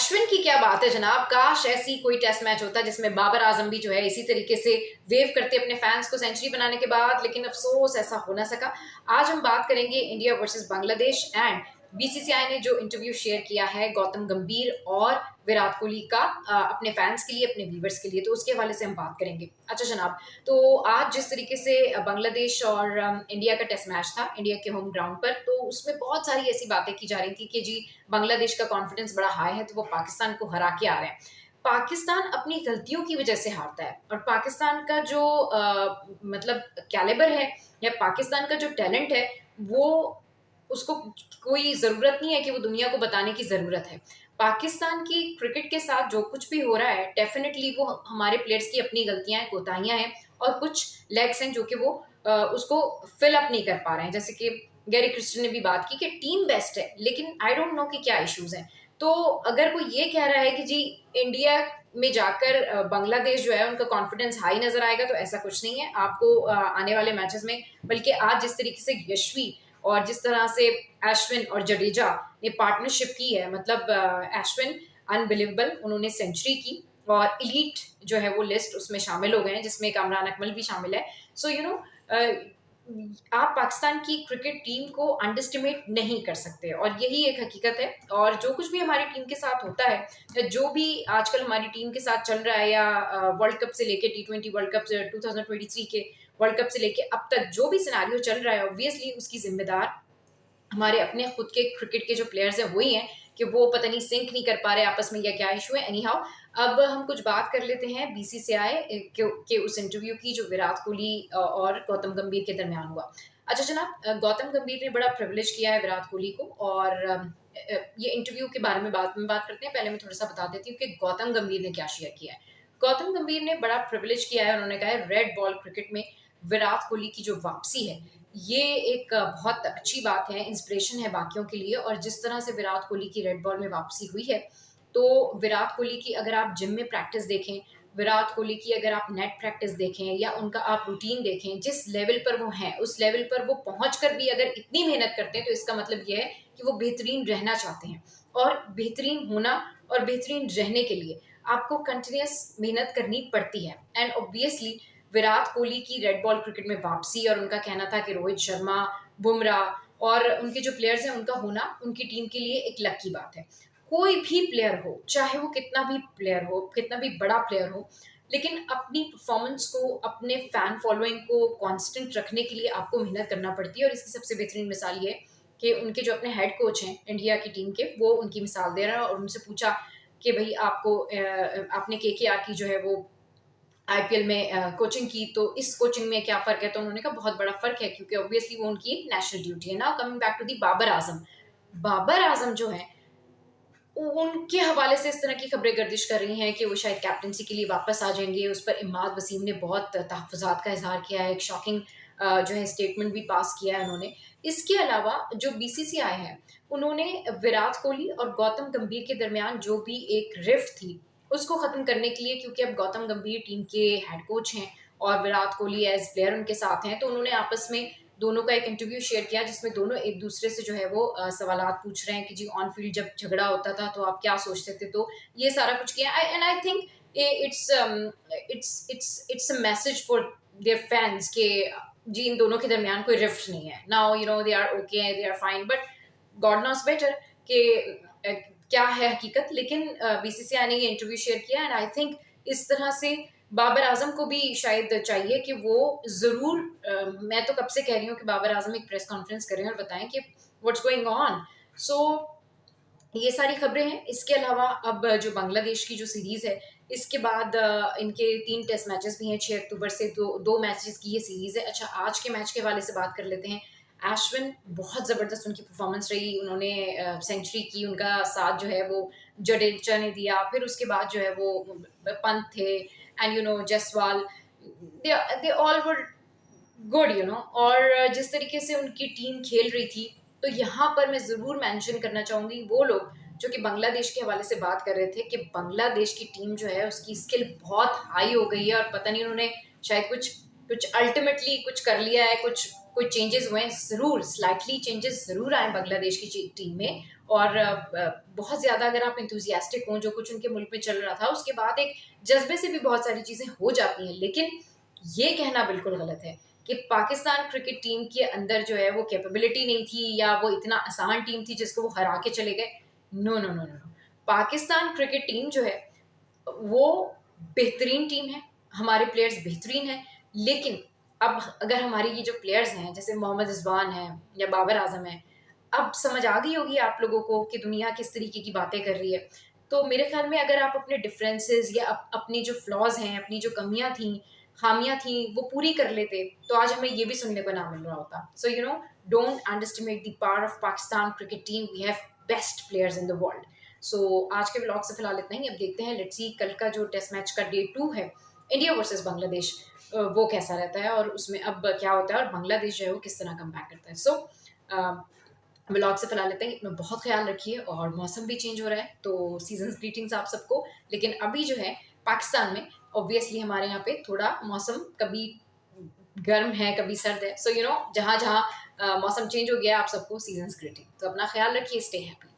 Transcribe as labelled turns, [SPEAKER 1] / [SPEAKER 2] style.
[SPEAKER 1] अश्विन की क्या बात है जनाब, काश ऐसी कोई टेस्ट मैच होता जिसमें बाबर आजम भी जो है इसी तरीके से वेव करते अपने फैंस को सेंचुरी बनाने के बाद, लेकिन अफसोस ऐसा हो ना सका। आज हम बात करेंगे India versus Bangladesh and BCCI ने जो इंटरव्यू शेयर किया है गौतम गंभीर और विराट कोहली का अपने फैंस के लिए, अपने व्यूवर्स के लिए, तो उसके हवाले से हम बात करेंगे। अच्छा जनाब, तो आज जिस तरीके से बांग्लादेश और इंडिया का टेस्ट मैच था इंडिया के होम ग्राउंड पर, तो उसमें बहुत सारी ऐसी बातें की जा रही थी कि जी बांग्लादेश का कॉन्फिडेंस बड़ा हाई है तो वो पाकिस्तान को हरा के आ रहे हैं। पाकिस्तान अपनी गलतियों की वजह से हारता है और पाकिस्तान का जो मतलब कैलिबर है या पाकिस्तान का जो टैलेंट है वो उसको कोई जरूरत नहीं है कि वो दुनिया को बताने की जरूरत है। पाकिस्तान की क्रिकेट के साथ जो कुछ भी हो रहा है डेफिनेटली वो हमारे प्लेयर्स की अपनी गलतियां हैं, कोताहियां हैं और कुछ लेग्स हैं जो कि वो उसको फिल अप नहीं कर पा रहे हैं। जैसे कि गैरी क्रिस्टन ने भी बात की कि टीम बेस्ट है लेकिन आई डोंट नो कि क्या इश्यूज हैं। तो अगर कोई ये कह रहा है कि जी इंडिया में जाकर बांग्लादेश जो है उनका कॉन्फिडेंस हाई नजर आएगा, तो ऐसा कुछ नहीं है। आपको आने वाले मैचेस में, बल्कि आज जिस तरीके से यशवी और जिस तरह से अश्विन और जडेजा ने पार्टनरशिप की है, मतलब अश्विन अनबिलीवेबल, उन्होंने सेंचुरी की और इलीट जो है वो लिस्ट उसमें शामिल हो गए हैं जिसमें कामरान अकमल भी शामिल है। सो यू नो आप पाकिस्तान की क्रिकेट टीम को अंडरस्टिमेट नहीं कर सकते और यही एक हकीकत है। और जो कुछ भी हमारी टीम के साथ होता है या जो भी आजकल हमारी टीम के साथ चल रहा है या वर्ल्ड कप से लेके T20 वर्ल्ड कप 2023 के वर्ल्ड कप से लेके अब तक जो भी सिनारियो चल रहा है, ऑब्वियसली उसकी जिम्मेदार हमारे अपने खुद के क्रिकेट के जो प्लेयर्स हैं वही हैं कि वो पता नहीं सिंक नहीं कर पा रहे आपस में या क्या इशू है। एनी हाउ, अब हम कुछ बात कर लेते हैं बीसीसीआई के उस इंटरव्यू की जो विराट कोहली और गौतम गंभीर के दरमियान हुआ। अच्छा जनाब, गौतम गंभीर ने बड़ा प्रिविलेज किया है विराट कोहली को और ये इंटरव्यू के बारे में बात करते हैं। पहले मैं थोड़ा सा बता देती हूँ कि गौतम गंभीर ने क्या शेयर किया है। गौतम गंभीर ने बड़ा प्रिविलेज किया है। उन्होंने कहा है रेड बॉल क्रिकेट में विराट कोहली की जो वापसी है ये एक बहुत अच्छी बात है, इंस्पिरेशन है बाकियों के लिए। और जिस तरह से विराट कोहली की रेड बॉल में वापसी हुई है, तो विराट कोहली की अगर आप जिम में प्रैक्टिस देखें, विराट कोहली की अगर आप नेट प्रैक्टिस देखें या उनका आप रूटीन देखें, जिस लेवल पर वो हैं उस लेवल पर वो पहुंच कर भी अगर इतनी मेहनत करते हैं तो इसका मतलब ये है कि वो बेहतरीन रहना चाहते हैं। और बेहतरीन होना और बेहतरीन रहने के लिए आपको कंटिन्यूस मेहनत करनी पड़ती है। एंड ऑब्वियसली विराट कोहली की रेड बॉल क्रिकेट में वापसी और उनका कहना था कि रोहित शर्मा, बुमराह और उनके जो प्लेयर्स हैं उनका होना उनकी टीम के लिए एक लक की बात है। कोई भी प्लेयर हो, चाहे वो कितना भी प्लेयर हो, कितना भी बड़ा प्लेयर हो, लेकिन अपनी परफॉर्मेंस को, अपने फैन फॉलोइंग को कांस्टेंट रखने के लिए आपको मेहनत करना पड़ती है। और इसकी सबसे बेहतरीन मिसाल ये है कि उनके जो अपने हेड कोच हैं इंडिया की टीम के, वो उनकी मिसाल दे रहे हैं। और उनसे पूछा कि भाई आपने केकेआर की जो है वो आईपीएल में कोचिंग की, तो इस कोचिंग में क्या फ़र्क है? तो उन्होंने कहा बहुत बड़ा फ़र्क है क्योंकि ऑब्वियसली वो उनकी एक नेशनल ड्यूटी है। Now coming back to the Babar Azam. Babar Azam जो हैं उनके हवाले से इस तरह की खबरें गर्दिश कर रही हैं कि वो शायद कैप्टनसी के लिए वापस आ जाएंगे। उस पर इमाद वसीम ने बहुत तहफ़्फ़ुज़ात का इज़हार किया है, एक शॉकिंग जो है स्टेटमेंट भी पास किया है उन्होंने। इसके अलावा जो बीसीसीआई है, उन्होंने विराट कोहली और गौतम गंभीर के दरमियान जो भी एक रिफ्ट थी, उसको ख़त्म करने के लिए, क्योंकि अब गौतम गंभीर टीम के हेड कोच हैं और विराट कोहली एज़ प्लेयर उनके साथ हैं, तो उन्होंने आपस में दोनों का एक इंटरव्यू शेयर किया जिसमें दोनों एक दूसरे से जो है वो सवालात पूछ रहे हैं कि जी ऑन फील्ड जब झगड़ा होता था तो आप क्या सोचते थे। तो ये सारा कुछ किया and I think it's a message for their fans के जी इन दोनों के दरमियान कोई रिफ्ट नहीं है। Now you know they are okay, they are fine, but God knows better कि क्या है हकीकत। लेकिन बीसीसीआई ने ये इंटरव्यू शेयर किया एंड आई थिंक इस तरह से बाबर आजम को भी शायद चाहिए कि वो जरूर मैं तो कब से कह रही हूँ कि बाबर आजम एक प्रेस कॉन्फ्रेंस करें और बताएं कि व्हाट्स गोइंग ऑन। सो ये सारी खबरें हैं। इसके अलावा अब जो बांग्लादेश की जो सीरीज है, इसके बाद इनके 3 टेस्ट मैचेस भी हैं। 6 अक्टूबर से दो मैचेस की ये सीरीज है। अच्छा, आज के मैच के हवाले से बात कर लेते हैं। अश्विन बहुत ज़बरदस्त उनकी परफॉर्मेंस रही, उन्होंने सेंचुरी की, उनका साथ जो है वो जडेजा ने दिया। फिर उसके बाद जो है वो पंत थे and you know Jaswal, they all were good you know. और जिस तरीके से उनकी टीम खेल रही थी, तो यहाँ पर मैं ज़रूर मेंशन करना चाहूँगी वो लोग जो कि बांग्लादेश के हवाले से बात कर रहे थे कि बांग्लादेश की टीम जो है उसकी स्किल बहुत हाई हो गई है और पता नहीं उन्होंने शायद कुछ कुछ अल्टीमेटली कुछ कर लिया है, कुछ कोई चेंजेस हुए हैं। ज़रूर स्लाइटली चेंजेस ज़रूर आए बांग्लादेश की टीम में और बहुत ज़्यादा अगर आप इंथुजियास्टिक हों, जो कुछ उनके मुल्क में चल रहा था, उसके बाद एक जज्बे से भी बहुत सारी चीज़ें हो जाती हैं। लेकिन ये कहना बिल्कुल गलत है कि पाकिस्तान क्रिकेट टीम के अंदर जो है वो कैपेबिलिटी नहीं थी या वो इतना आसान टीम थी जिसको वो हरा के चले गए। No, no, no, no, no. Pakistan cricket team जो है वो बेहतरीन टीम है, हमारे प्लेयर्स बेहतरीन हैं, लेकिन अब अगर हमारी ये जो प्लेयर्स हैं, जैसे मोहम्मद रिज़वान हैं या बाबर आज़म हैं, अब समझ आ गई होगी आप लोगों को कि दुनिया किस तरीके की बातें कर रही है। तो मेरे ख़्याल में अगर आप अपने डिफरेंसेस या अपनी जो फ्लॉज़ हैं, अपनी जो कमियाँ थीं, खामियाँ थीं, वो पूरी कर लेते, तो आज हमें ये भी सुनने को ना मिल रहा होता। So don't underestimate the power of Pakistan cricket team, we have best players in the world. आज के ब्लॉग से फिलहाल इतना ही। अब देखते हैं, लेट्स सी कल का जो टेस्ट मैच का डे 2 है, इंडिया वर्सेस बांग्लादेश, वो कैसा रहता है और उसमें अब क्या होता है और बांग्लादेश जो है वो किस तरह कम बैक करता है। ब्लॉग से फिलहाल लेते हैं, अपना बहुत ख्याल रखिए। और मौसम भी चेंज हो रहा है, तो सीजन ग्रीटिंग्स आप सबको। लेकिन अभी जो है पाकिस्तान में ऑब्वियसली हमारे यहाँ पे थोड़ा मौसम कभी गर्म है, कभी सर्द है। जहाँ जहाँ मौसम चेंज हो गया, आप सबको सीजन ग्रीटिंग। तो अपना ख्याल रखिए, स्टे हैप्पी।